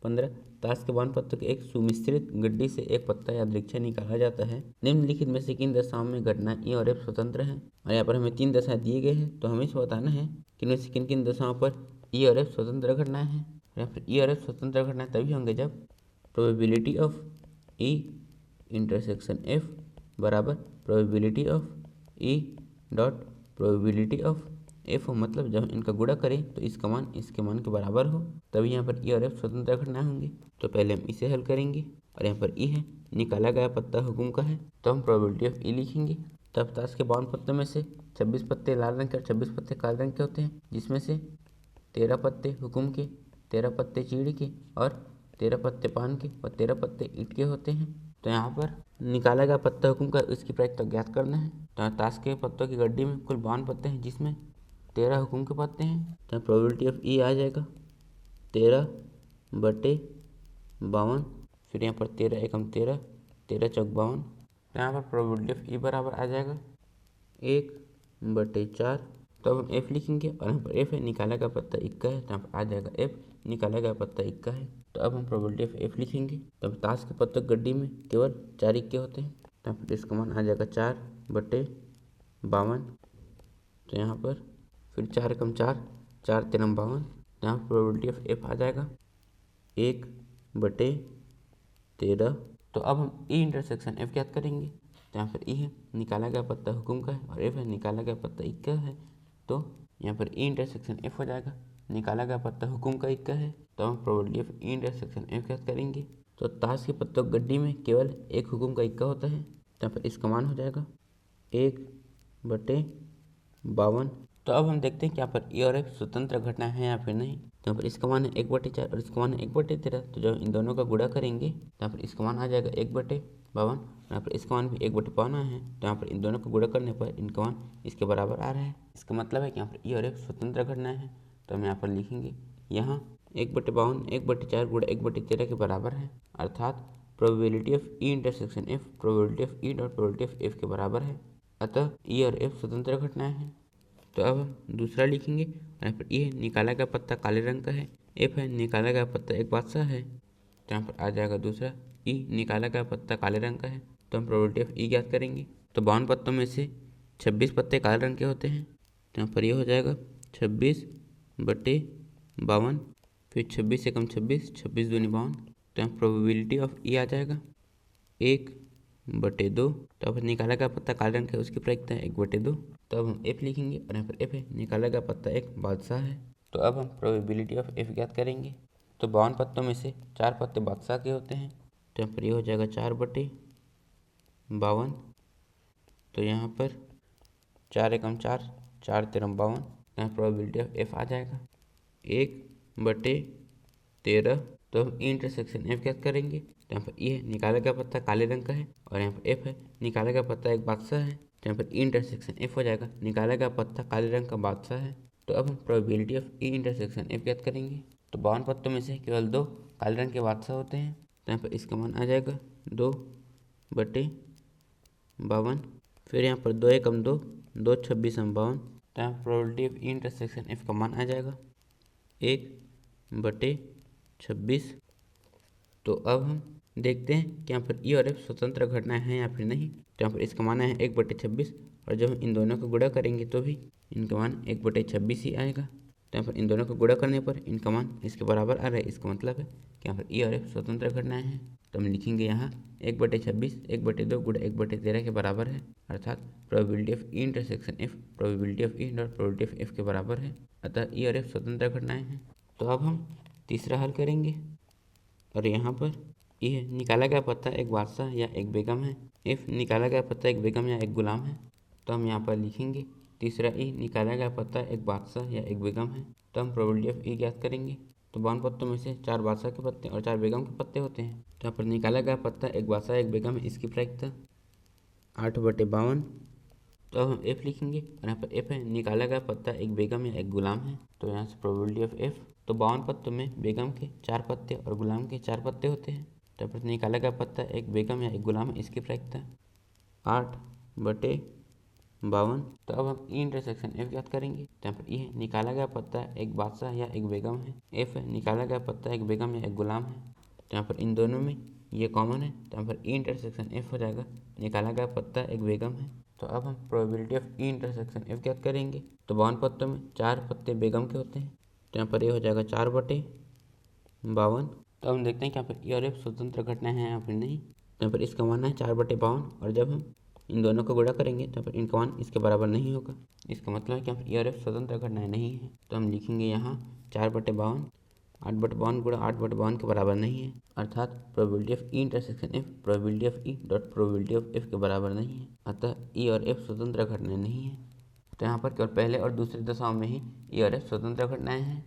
15 ताश के बावन पत्तों के एक सुमिश्रित गड्डी से एक पत्ता या वृक्ष निकाला जाता है। निम्नलिखित में से किन दशाओं में घटना ई और एफ स्वतंत्र है। और यहाँ पर हमें 3 दशाएं दिए गए हैं, तो हमें इसे बताना है कि इनमें से किन किन दशाओं पर ई और एफ स्वतंत्र घटनाएं हैं। यहाँ पर ई और एफ स्वतंत्र घटनाएं तभी होंगे जब probability of E intersection F बराबर probability of E dot probability of F हो, मतलब जब इनका गुणा करें तो इसका मान इसके मान के बराबर हो, तभी यहाँ पर ई और एफ स्वतंत्र घटनाएं होंगी। तो पहले हम इसे हल करेंगे और यहाँ पर ई है, निकाला गया पत्ता हुकुम का है, तो हम प्रोबेबिलिटी ऑफ ई लिखेंगे। तब ताश के 52 पत्तों में से 26 पत्ते लाल रंग के और 26 पत्ते काले रंग के होते हैं, जिसमें से 13 पत्ते हुकुम के, 13 पत्ते चीड़ के और 13 पत्ते पान के और 13 पत्ते ईंट के होते हैं। तो यहाँ पर निकाला गया पत्ता हुकुम का इसकी प्रायिकता ज्ञात करना है। तो ताश के पत्तों की गड्डी में कुल 52 पत्ते हैं, जिसमें 13 हुकुम के पत्ते हैं। तो प्रोबेबिलिटी ऑफ ई आ जाएगा 13/52, फिर यहाँ पर 13 एकम 13, 13 चौक 52। तो यहाँ पर प्रोबेबिलिटी ऑफ ई बराबर आ जाएगा 1/4। तो अब हम एफ लिखेंगे और यहाँ पर एफ है, निकाला गया पत्ता इक्का है, तो यहाँ पर आ जाएगा एफ, निकाला गया पत्ता इक्का है। तो अब हम प्रोबेबिलिटी ऑफ एफ लिखेंगे। तब ताश के पत्तों गड्डी में केवल 4 इक्के होते हैं, तो यहाँ पर इसका मान आ जाएगा 4/52। तो यहाँ पर फिर 4 एकम 4, 4 तेरम 52। तो यहाँ पर प्रोबेबिलिटी ऑफ एफ आ जाएगा 1/13। तो अब हम ई इंटरसेक्शन एफ ज्ञात करेंगे। तो यहाँ पर ई है, निकाला गया पत्ता हुकुम का है, और एफ है, निकाला गया पत्ता इक्का है। तो यहाँ पर ई इंटरसेक्शन एफ हो जाएगा, निकाला गया पत्ता हुकुम का इक्का है, तो हम probability of E intersection F ज्ञात करेंगे। तो ताश के पत्तों गड्डी में केवल एक हुकुम का इक्का होता है, तो यहाँ पर इसका मान हो जाएगा 1/52। तो अब हम देखते हैं कि यहाँ पर ई और एफ स्वतंत्र घटना है या फिर नहीं। तो यहाँ पर इसका मान है 1/4 और इसका मान है 1/13। तो जब इन दोनों का गुणा करेंगे तो यहाँ पर इसका मान आ जाएगा 1/52, यहाँ पर इसका मान भी 1/52 है। तो यहाँ पर इन दोनों को गुणा करने पर इनका मान इसके बराबर आ रहा है। इसका मतलब है कि यहाँ पर ई और एफ स्वतंत्र घटना है। तो हम यहाँ पर लिखेंगे यहाँ 1/52 1/4 गुणा 1/13 के बराबर है, अर्थात probability of E intersection F probability of E dot probability of F के बराबर है। अतः ई और एफ स्वतंत्र घटनाएं हैं। तो अब हम दूसरा लिखेंगे। यहाँ पर ई है, निकाला गया पत्ता काले रंग का है, एफ है, निकाला गया पत्ता एक बादशाह है। तो यहाँ पर आ जाएगा दूसरा ई, निकाला गया पत्ता काले रंग का है, तो हम प्रोबेबिलिटी ऑफ ई ज्ञात करेंगे। तो 52 पत्तों में से 26 पत्ते काले रंग के होते हैं, तो यहाँ पर ये हो जाएगा 26/52, फिर 26 एकम 26, 26 दूनी 52। तो यहाँ प्रोबेबिलिटी ऑफ ई आ जाएगा 1/2। तो अब निकाला गया पत्ता काले रंग का है, उसकी प्रायिकता है 1/2। तो अब हम एफ लिखेंगे और यहाँ पर एफ है, निकाला गया पत्ता एक बादशाह है। तो अब हम प्रोबेबिलिटी ऑफ एफ ज्ञात करेंगे। तो 52 पत्तों में से 4 पत्ते बादशाह के होते हैं, तो यहाँ पर ये हो जाएगा 4/52। तो यहाँ पर 4 एकम 4, 4 तेरम 52। यहाँ प्रोबेबिलिटी ऑफ एफ आ जाएगा 1/13। तो हम ई इंटरसेक्शन एफ ज्ञात करेंगे। तो यहाँ पर ई है, निकाला गया पत्ता काले रंग का है, और यहाँ पर एफ है, निकाला गया पत्ता एक बादशाह है। तो यहाँ पर ई इंटरसेक्शन एफ हो जाएगा, निकाला गया पत्ता काले रंग का बादशाह है। तो अब हम probability of E intersection F ज्ञात करेंगे। तो 52 पत्तों में से केवल 2 काले रंग के बादशाह होते हैं, तो यहाँ पर इसका मान आ जाएगा 2/52। फिर यहाँ पर 2 एकम 2, 2 26 52। तो यहाँ probability of E intersection F का मान आ जाएगा 1/26। तो अब हम देखते हैं कि यहाँ पर ई और एफ स्वतंत्र घटनाएं हैं या फिर नहीं। तो यहाँ पर इसका मान है 1/26, और जब हम इन दोनों को गुणा करेंगे तो भी इनका मान 1/26 ही आएगा। तो यहाँ पर इन दोनों को गुणा करने पर इनका मान इसके बराबर आ रहा है। इसका मतलब है कि यहाँ पर ई और एफ स्वतंत्र घटनाएं हैं। तो हम लिखेंगे यहाँ 1/26 1/2 गुणा 1/13 के बराबर है, अर्थात probability of E intersection F probability of E dot probability of F के बराबर है। अतः ई और एफ स्वतंत्र घटनाएं हैं। तो अब हम तीसरा हल करेंगे, और यहाँ पर ई है, निकाला गया पत्ता एक बादशाह या एक बेगम है, एफ निकाला गया पत्ता एक बेगम या एक गुलाम है। तो हम यहाँ पर लिखेंगे तीसरा ई, निकाला गया पत्ता एक बादशाह या एक बेगम है। तो हम प्रोबेबिलिटी ऑफ ई ज्ञात करेंगे। तो 52 पत्तों में से 4 बादशाह के पत्ते और 4 बेगम के पत्ते होते हैं, तो यहाँ पर निकाला गया पत्ता एक बादशाह एक बेगम है, इसकी प्रायिकता 8/52। तो अब हम एफ लिखेंगे, और यहाँ पर एफ है, निकाला गया पत्ता एक बेगम या एक गुलाम है। तो यहाँ से प्रोबेबिलिटी ऑफ एफ, तो 52 पत्तों में बेगम के 4 पत्ते और गुलाम के 4 पत्ते होते हैं, तो यहाँ पर निकाला गया पत्ता एक बेगम या एक गुलाम है, इसकी प्रायिकता 8/52। 52। तो अब हम ई इंटरसेक्शन एफ ज्ञात करेंगे। तो यहाँ पर ई है निकाला गया पत्ता एक बादशाह या एक बेगम है, एफ है निकाला गया पत्ता एक बेगम या एक गुलाम है। तो यहाँ पर इन दोनों में ये कॉमन है, तो यहाँ पर ई इंटरसेक्शन एफ हो जाएगा निकाला गया पत्ता एक बेगम है। तो अब हम probability of E intersection F ज्ञात करेंगे। तो 52 पत्तों में 4 पत्ते बेगम के होते हैं, तो यहाँ पर ये हो जाएगा 4/52। तो हम देखते हैं कि यहाँ पर ई और एफ स्वतंत्र घटनाएं हैं या फिर नहीं। तो यहाँ पर इसका मान है 4/52 और जब हम इन दोनों को गुणा करेंगे तो यहाँ पर इनका मान इसके बराबर नहीं होगा। इसका मतलब है कि यहाँ पर ई और एफ स्वतंत्र घटनाएं नहीं है। तो हम लिखेंगे यहाँ 4/52, 8/52 गुणा 8/52 के बराबर नहीं है, अर्थात probability of E intersection F probability of E dot probability of F के बराबर नहीं है, अतः ई और एफ स्वतंत्र घटनाएं नहीं है। तो यहाँ पर केवल पहले और दूसरे दशाओं में ही ई और एफ स्वतंत्र घटनाएं हैं।